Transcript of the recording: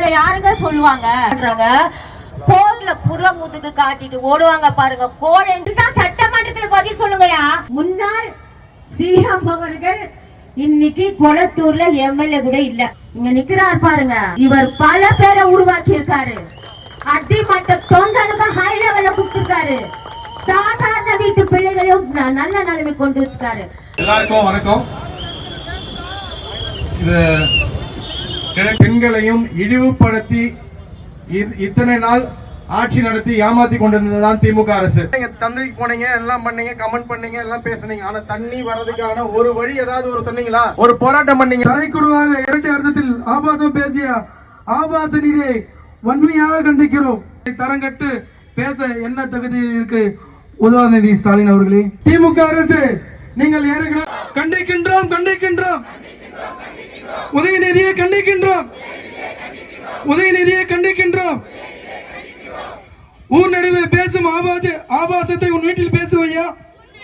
உங்களை யாருங்க சொல்லுவாங்க? போர்ல புற முதுகு காட்டிட்டு ஓடுவாங்க பாருங்க கோழை. சட்டமன்றத்தில் பதில் சொல்லுங்கயா. முன்னாள் சிஎம் அவர்கள் இன்னைக்கு கொளத்தூர்ல எம்எல்ஏ கூட இல்ல, இங்க நிக்கிறார் பாருங்க. இவர் பல பேரை உருவாக்கி இருக்காரு. அடிமட்ட தொண்டனுக்கு ஹை லெவல்ல கொடுத்திருக்காரு. சாதாரண வீட்டு பிள்ளைகளையும் நல்ல நிலைமை கொண்டு வச்சிருக்காரு. எல்லாருக்கும் வணக்கம். இது பெண்களையும் இழிவுபடுத்தி இத்தனை நாள் ஆட்சி நடத்தி ஏமாத்தி கொண்டிருந்ததுதான் திமுக அரசு. நீங்க தந்தைக்கு போனீங்க, எல்லாம் பண்ணீங்க, கமெண்ட் பண்ணீங்க, எல்லாம் பேசுனீங்க. ஆனா தண்ணி வர்றதுக்கான ஒரு வழி ஏதாவது ஒரு சொன்னீங்களா? ஒரு போராட்டம் பண்ணீங்க. தரைக்குழுவாக இரட்டை அர்த்தத்தில் ஆபாசம் பேசிய ஆபாச நிதியை வன்மையாக கண்டிக்கிறோம். தரங்கட்டு பேச என்ன தகுதி இருக்கு உதயநிதி ஸ்டாலின் அவர்களே? திமுக அரசு நீங்கள் ஏற்கனவே கண்டிக்கின்றோம் கண்டிக்கின்றோம் உதயநிதியை கண்டிக்கின்றோம் உதயநிதியை கண்டிக்கின்றோம். ஊர் நடுவே பேசும் ஆபாசத்தை உன் வீட்டில் பேசுவையா?